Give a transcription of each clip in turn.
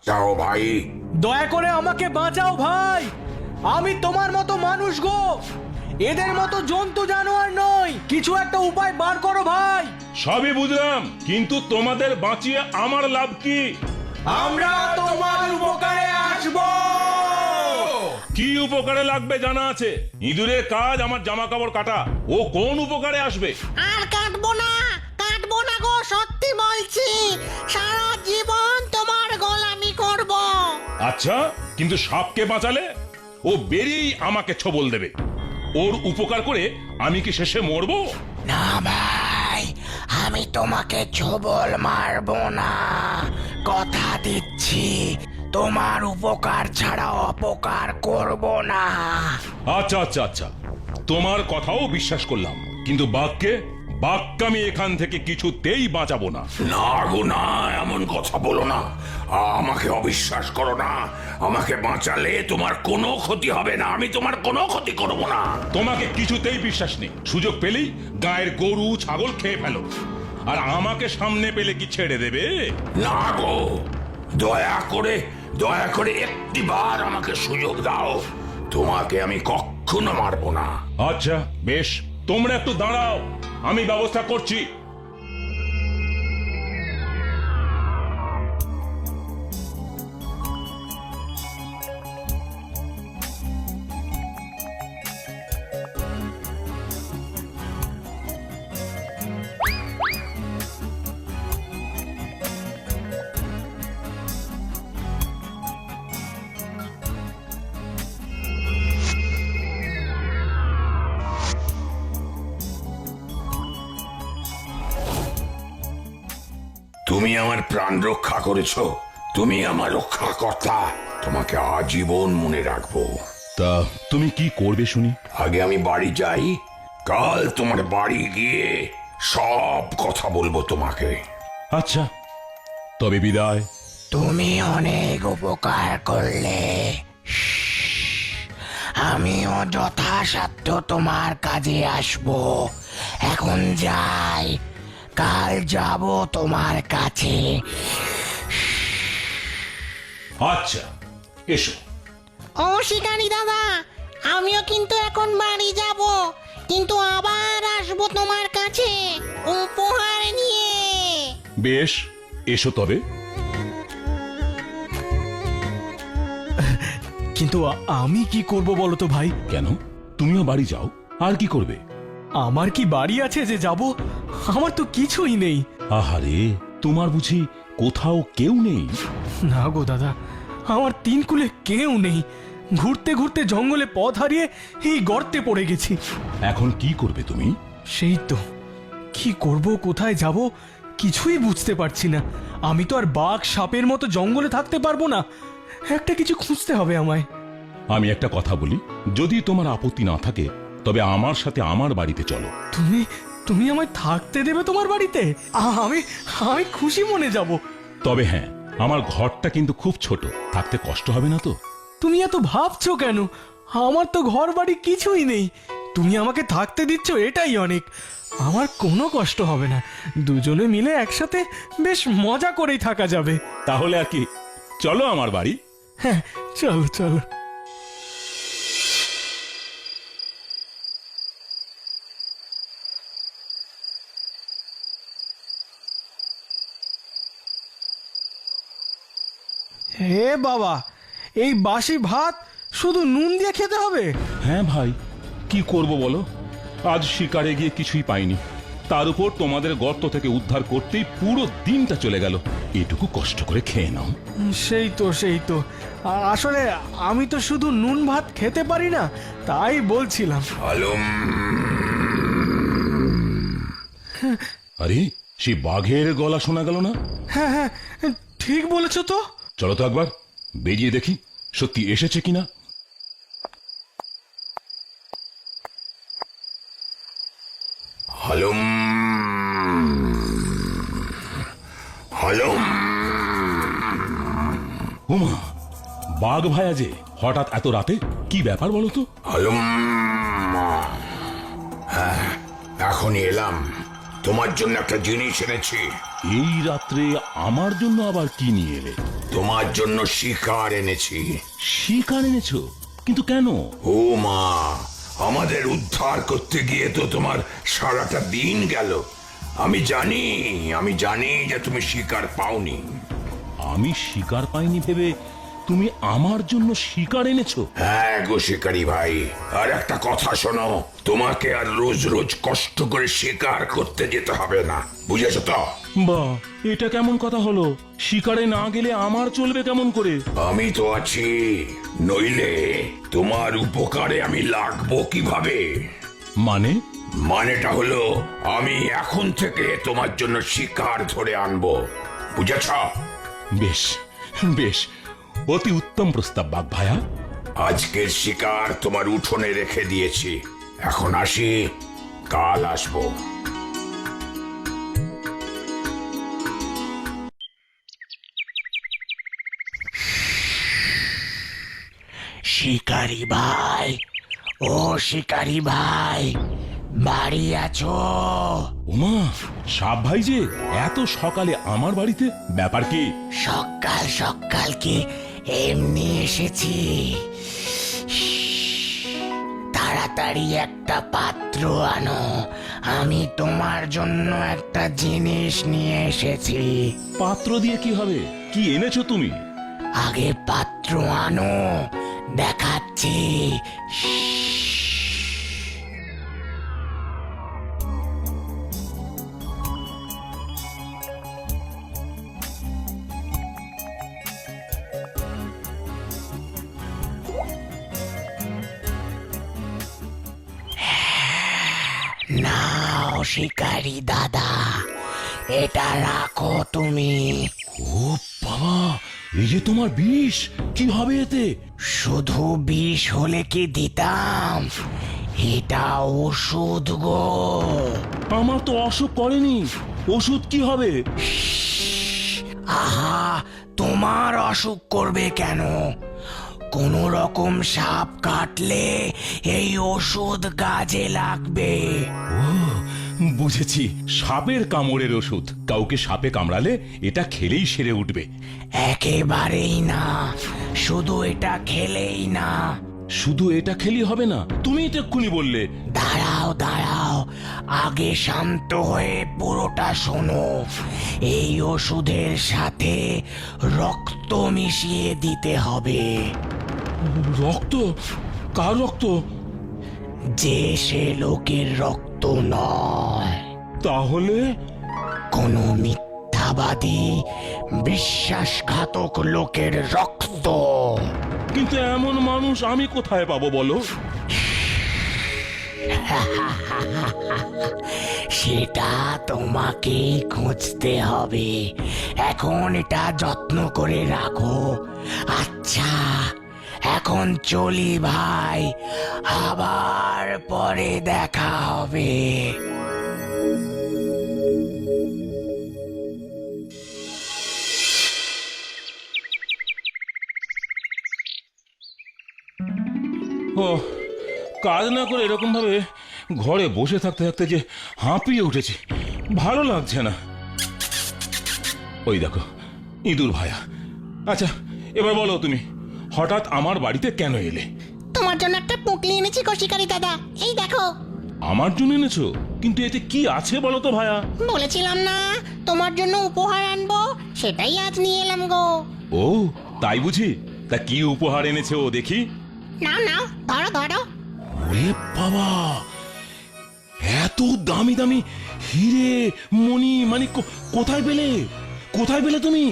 যাও ভাই। দয়া করে আমাকে বাঁচাও ভাই, আমি তোমার মতো মানুষ গো, এদের মতো জন্তু জানোয়ার নই, কিছু একটা উপায় বার করো ভাই। সবই বুঝলাম, কিন্তু তোমাদের বাঁচিয়ে আমার লাভ কি? আমরা তোমার উপকারে আসবো। কি উপকারে লাগবে জানা আছে? ইঁদুরের কাজ আমার জামা কাপড় কাটা, ও কোন উপকারে আসবে? আর কাটবো না গো, সত্যি বলছি, সারা জীবন তোমার গোলামি করব। আচ্ছা, কিন্তু সাপকে বাঁচালে ও বেরিয়েই আমাকে ছবল দেবে। ওর উপকার করে আমি কি শেষে মরবো? না ভাই, আমি তোমাকে ছবল মারবো না, কথা দিচ্ছি, তোমার উপকার ছাড়া অপকার করব না। আচ্ছা আচ্ছা আচ্ছা, তোমার কথাও বিশ্বাস করলাম, কিন্তু বাঘকে আমি এখান থেকে কিছুতেই বাঁচাবো না। না গো না, এমন কথা বলো না, আমাকে অবিশ্বাস করো না। আমাকে বাঁচালে তোমার কোনো ক্ষতি হবে না, আমি তোমার কোনো ক্ষতি করব না। তোমাকে কিছুতেই বিশ্বাস নেই, সুযোগ পেলেই গায়ের গরু ছাগল খেয়ে ফেলো, আর আমাকে সামনে পেলে কি ছেড়ে দেবে? না গো, দয়া করে একটিবার আমাকে সুযোগ দাও, তোমাকে আমি কখনো মারবো না। আচ্ছা বেশ, তোমরা একটু দাঁড়াও, আমি ব্যবস্থা করছি। তুমি আমার প্রাণ রক্ষা করেছো, তুমি আমার রক্ষাকর্তা, তোমাকে আজীবন মনে রাখবো। তা তুমি কি করবে শুনি? আগে আমি বাড়ি যাই, কাল তোমার বাড়ি গিয়ে সব কথা বলবো তোমাকে। আচ্ছা, তবে বিদায়। তুমি অনেক উপকার করলে, আমিও যথাসাধ্য তোমার কাজে আসবো। এখন যাই, কাল যাব তোমার কাছে। আচ্ছা এসো। ও শিকারি দাদা, আমিও কিন্তু এখন বাড়ি যাব, কিন্তু আবার আসবো তোমার কাছে উপহার নিয়ে। বেশ, এসো তবে। কিন্তু আমি কি করব বলো তো ভাই? কেন, তুমিও বাড়ি যাও, আর কি করবে? আমার কি বাড়ি আছে যে যাব? আমার তো কিছুই নেই। আহারে, তোমার বুঝি কোথাও কেউ নেই? না গো দাদা, আমার তিন কুলে কেউ নেই, ঘুরতে ঘুরতে জঙ্গলে পথ হারিয়ে এই গর্তে পড়ে গেছি। এখন কি করবে তুমি? সেই তো, কি করব, কোথায় যাব, কিছুই বুঝতে পারছি না। আমি তো আর বাঘ সাপের মতো জঙ্গলে থাকতে পারবো না, একটা কিছু খুঁজতে হবে আমায়। আমি একটা কথা বলি, যদি তোমার আপত্তি না থাকে তবে আমার সাথে আমার বাড়িতে চলো। তুমি তুমি আমায় থাকতে দেবে তোমার বাড়িতে? আমি আমি খুশি মনে যাব। তবে হ্যাঁ, আমার ঘরটা কিন্তু খুব ছোট, থাকতে কষ্ট হবে না তো? তুমি এত ভাবছো কেন? আমার তো ঘর বাড়ি কিছুই নেই, তুমি আমাকে থাকতে দিচ্ছ এটাই অনেক। আমার কোনো কষ্ট হবে না, দুজনে মিলে একসাথে বেশ মজা করেই থাকা যাবে। তাহলে আর কি, চলো আমার বাড়ি। হ্যাঁ, চলো চলো। হে বাবা, এই বাসি ভাত শুধু নুন দিয়ে খেতে হবে? হ্যাঁ ভাই, কি করব বলো, আজ শিকারে গিয়ে কিছুই পাইনি, তার উপর তোমাদের গর্ত থেকে উদ্ধার করতেই পুরো দিনটা চলে গেল। এটুকু কষ্ট করে খেয়ে নাও। সেই তো আসলে আমি তো শুধু নুন ভাত খেতে পারি না, তাই বলছিলাম। আলম, আরে, সেই বাঘের গলা শোনা গেল না? হ্যাঁ হ্যাঁ, ঠিক বলেছো তো। চলো তো একবার বেরিয়ে দেখি সত্যি এসেছে কিনা। আলম, আলম। ওমা, বাঘ ভায়া যে হঠাৎ এত রাতে, কি ব্যাপার বলো তো? আলম, হ্যাঁ, এখনই এলাম, তোমার জন্য একটা জিনিস এনেছি। এই রাত্রে আমার জন্য আবার কি নিয়ে এলে? তোমার জন্য শিকার এনেছি। শিকার এনেছো? কিন্তু কেন? ও মা, আমাদের উদ্ধার করতে গিয়ে তো তোমার সারাটা দিন গেল। আমি জানি যে তুমি শিকার পাওনি। আমি শিকার পাইনি ভেবে তুমি আমার জন্য শিকার এনেছো? হ্যাঁ গো শিকারি ভাই, আর একটা কথা শোনো, তোমাকে আর রোজ রোজ কষ্ট করে শিকার করতে যেতে হবে না, বুঝেছো তো? বাহ, এটা কেমন কথা হলো? শিকারে না গেলে আমার চলবে কেমন করে? আমি তো আছি, নইলে তোমার উপকারে আমি লাগবো কিভাবে? মানেটা হলো আমি এখন থেকে তোমার জন্য শিকার ধরে আনবো, বুঝেছ? বেশ বেশ, অতি উত্তম প্রস্তাব বাঘ ভায়া। আজকের শিকার তোমার উঠোনে রেখে দিয়েছি, এখন আসি, কাল আসবো। শিকারি ভাই, ও শিকারি ভাই, বাড়ি আছো? ওমা, সাপ ভাই যে এত সকালে আমার বাড়িতে, ব্যাপার কি? সকাল সকাল কি এমনি এসেছি? তাড়াতাড়ি একটা পাত্র আনো, আমি তোমার জন্য একটা জিনিস নিয়ে এসেছি। পাত্র দিয়ে কি হবে? কি এনেছো তুমি? আগে পাত্র আনো, দেখাচ্ছি। নাও শিকারি দাদা, এটা রাখো তুমি। ও বাবা, এই যে তোমার বিষ, কি হবে এতে? শুধু বিষ হলে কি দিতাম, এটা ওষুধ গো। আমার তো অসুখ করেনি, ওষুধ কি হবে? আহা, তোমার অসুখ করবে কেন? কোন রকম সাপ কাটলে এই ওষুধ কাজে লাগবে। ও বুঝেছি, সাপের কামড়ের ওষুধ। কাউকে সাপে কামড়ালে এটা খেলেই সেরে উঠবে? একেবারেই না, শুধু এটা খেলেই না। শুধু এটা খেলি হবে না? তুমি এটা এক্ষুনি বললে। দাঁড়াও দাঁড়াও, আগে শান্ত হয়ে পুরোটা শোনো। এই ওষুধের সাথে রক্ত মিশিয়ে দিতে হবে। রক্ত? কার রক্ত? যে সে লোকের রক্ত নয়, তাহলে? কোন মিথ্যাবাদী বিশ্বাসঘাতক লোকের রক্ত। কিন্তু এমন মানুষ আমি কোথায় পাবো বলো? সেটা তোমাকেই খুঁজতে হবে। এখন এটা যত্ন করে রাখো। আচ্ছা, এখন চলি ভাই, আবার পরে দেখা হবে। ও, কাজ না করে এরকম ভাবে ঘরে বসে থাকতে থাকতে যে হাঁপিয়ে উঠেছি, ভালো লাগছে না। ওই দেখো, ইঁদুর ভায়া। আচ্ছা, এবার বলো তুমি হঠাৎ আমার বাড়িতে কেন এলে? তোমার জন্য একটা পুঁটলি এনেছি গো শিকারি দাদা, এই দেখো। আমার জন্য এনেছো? কিন্তু এতে কি আছে বলো তো ভায়া? বলেছিলাম না তোমার জন্য উপহার আনবো, সেটাই আজ নিয়ে এলাম গো। ও তাই বুঝি? তা কি উপহার এনেছে ও দেখি? নাও নাও, ধরো ধরো। ওরে বাবা, এত দামি দামি হিরে মণি মানে কোথায় পেলে? কোথায় পেলে তুমি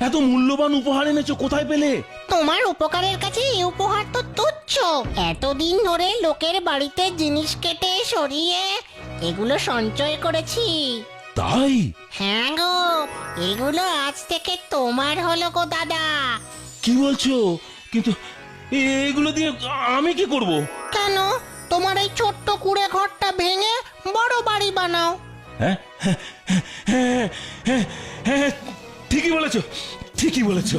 এত মূল্যবান উপহার এনেছো? কোথায় পেলে? তোমার উপকারের কাছে এই উপহার তো তুচ্ছ। এতদিন ধরে লোকের বাড়িতে জিনিস কেটে সরিয়ে এগুলো সঞ্চয় করেছি। তাই? হ্যাঁ গো, এগুলো আজ থেকে তোমার হলো গো দাদা। কি বলছো? কিন্তু এগুলো দিয়ে আমি কি করব? কেন, তোমার এই ছোট্ট কুড়ে ঘরটা ভেঙে বড় বাড়ি বানাও। হ্যাঁ হ্যাঁ হ্যাঁ হ্যাঁ হ্যাঁ, ঠিকই বলেছো, ঠিকই বলেছো।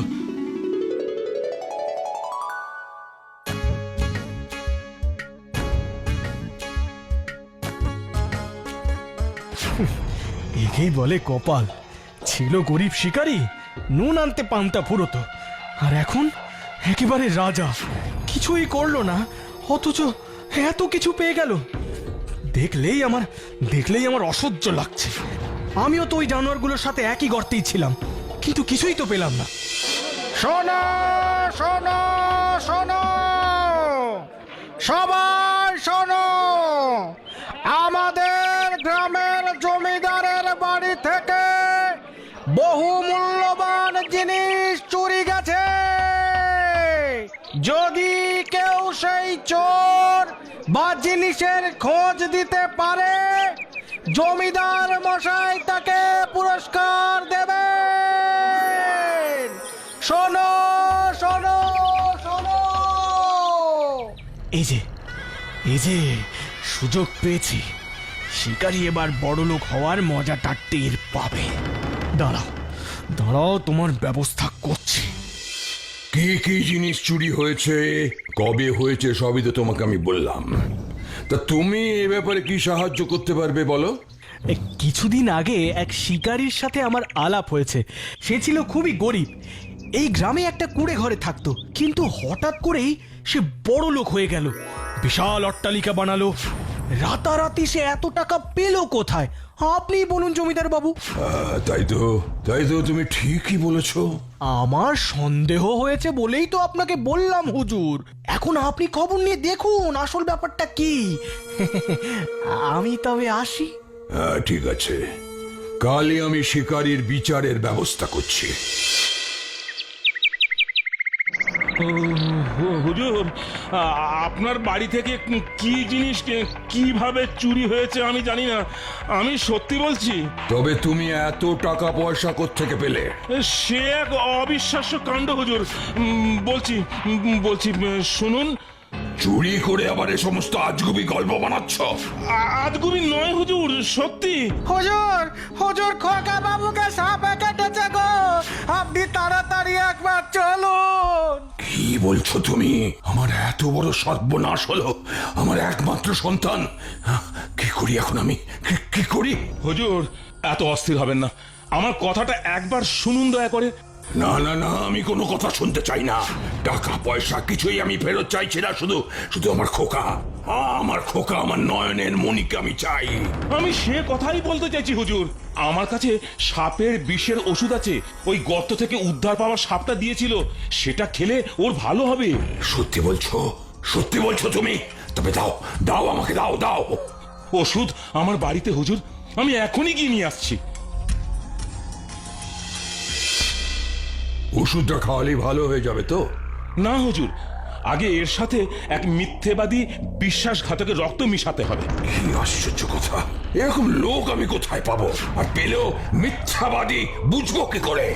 একেই বলে কপাল। ছিল গরিব শিকারী, নুন আনতে পান্তা ফুরোতো, আর এখন একেবারে রাজা, কিছুই করলো না অথচ এত কিছু পেয়ে গেল। দেখলেই আমার অসহ্য লাগছে। আমিও তো ওই জানোয়ারগুলোর সাথে একই গর্তেই ছিলাম, কিন্তু কিছুই তো পেলাম না। শোনো শোনো শোনো, সবাই শোনো, আমাদের গ্রামের জমিদারের বাড়ি থেকে বহু মূল্যবান জিনিস চুরি গেছে। যদি কেউ সেই চোর বা জিনিসের খোঁজ দিতে পারে, জমিদার মশাই তাকে পুরস্কার দেবেন। শোনো শোনো শোনো। এই যে সুযোগ পেয়েছি, শিকারী এবার বড়লোক হওয়ার মজাটা টের পাবে। দাঁড়াও তোমার ব্যবস্থা করছি। কি কি জিনিস চুরি হয়েছে, কবে হয়েছে, সবই তো তোমাকে আমি বললাম। তা তুমি এ ব্যাপারে কি সাহায্য করতে পারবে বলো? কিছুদিন আগে এক শিকারীর সাথে আমার আলাপ হয়েছে। সে ছিল খুবই গরিব, এই গ্রামে একটা কুঁড়ে ঘরে থাকতো, কিন্তু হঠাৎ করেই সে বড় লোক হয়ে গেল, বিশাল অট্টালিকা বানালো। রাতারাতি সে এত টাকা পেল কোথায় আপনি বলুন জমিদার বাবু? তাই তো তুমি ঠিকই বলেছো। আমার সন্দেহ হয়েছে বলেই তো আপনাকে বললাম হুজুর। এখন আপনি খবর নিয়ে দেখুন আসল ব্যাপারটা কি। আমি তবে আসি। ঠিক আছে, কালই আমি শিকারীর বিচারের ব্যবস্থা করছি। হুজুর, আপনার বাড়ি থেকে কি জিনিস কিভাবে চুরি হয়েছে আমি জানি না, আমি সত্যি বলছি। তবে তুমি এত টাকা পয়সা কোত্থেকে পেলে? সে এক অবিশ্বাস্য কাণ্ড হুজুর। বলছি শুনুন। চুরি করে আবার এ সমস্ত আজগুবি গল্প বানাচ্ছ? আজগুবি নয় হুজুর, সত্যি। হুজুর হুজুর, খোকা বাবুকে সাপে কেটেছে গো, আপনি তাড়াতাড়ি একবার চলুন। কি বলছো তুমি? আমার এত বড় সর্বনাশ হলো, আমার একমাত্র সন্তান। কি করি এখন আমি, কি করি? হুজুর, এত অস্থির হবেন না, আমার কথাটা একবার শুনুন দয়া করে। না না না, আমি কোনো কথা শুনতে চাই না। টাকা পয়সা কিছুই আমি ফেরত চাইছি না, শুধু আমার খোকা, আমার নয়নের মণিকে আমি চাই। আমি সে কথাই বলতে চাইছি হুজুর। আমার কাছে সাপের বিষের ওষুধ আছে, ওই গর্ত থেকে উদ্ধার পাওয়া সাপটা দিয়েছিল, সেটা খেলে ওর ভালো হবে। সত্যি বলছো তুমি? তবে দাও আমাকে, দাও। ওষুধ আমার বাড়িতে হুজুর, আমি এখনই গিয়ে নিয়ে আসছি। ওষুধটা খাওয়ালেই ভালো হয়ে যাবে তো? না হুজুর, আগে এর সাথে এক মিথ্যেবাদী বিশ্বাসঘাতকের রক্ত মিশাতে হবে। কি আশ্চর্য কথা, এরকম লোক আমি কোথায় পাবো? আর পেলেও মিথ্যাবাদী বুঝবো কি করে?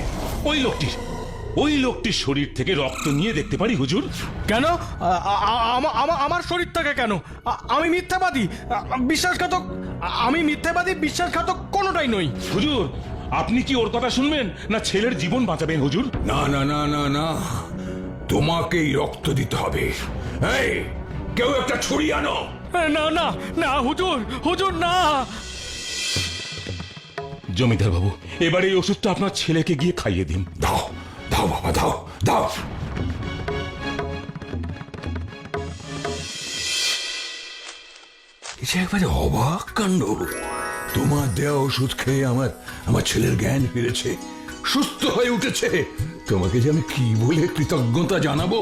ওই লোকটির শরীর থেকে রক্ত নিয়ে দেখতে পারি হুজুর। কেন? আমার শরীর থেকে কেন? আমি মিথ্যাবাদী বিশ্বাসঘাতক কোনোটাই নই। হুজুর, আপনি কি ওর কথা শুনবেন না ছেলের জীবন বাঁচাবেন হুজুর? না, তোমাকেই রক্ত দিতে হবে। এই, কেউ একটা ছুরি আনো। না হুজুর না। জমিদার বাবু, এবার এই ওষুধটা আপনার ছেলেকে গিয়ে খাইয়ে দিন। দাও বাবা, দাও। এটা একবারে অবাক কাণ্ড। তোমার দেওয়া ওষুধ খেয়ে আমার ছেলের জ্ঞান ফিরেছে, সুস্থ হয়ে উঠেছে। তোমাকে যে আমি কি বলে কৃতজ্ঞতা জানাবো।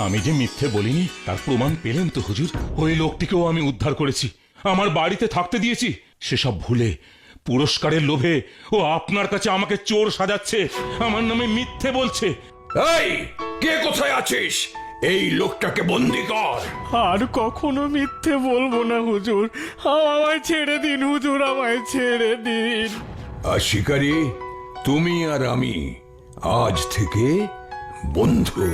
আমি যে মিথ্যে বলিনি তার প্রমাণ পেলেন তো হুজুর। ওই লোকটিকেও আমি উদ্ধার করেছি, আমার বাড়িতে থাকতে দিয়েছি। সেসব ভুলে পুরস্কারের লোভে ও আপনার কাছে আমাকে চোর সাজাচ্ছে, আমার নামে মিথ্যে বলছে। এই, কে কোথায় আছিস? এই লোকটাকে বন্দি কর। আর কখনো মিথ্যে বলবো না হুজুর, আমায় ছেড়ে দিন হুজুর, আমায় ছেড়ে দিন। আর শিকারী, তুমি আর আমি আজ থেকে বন্ধু।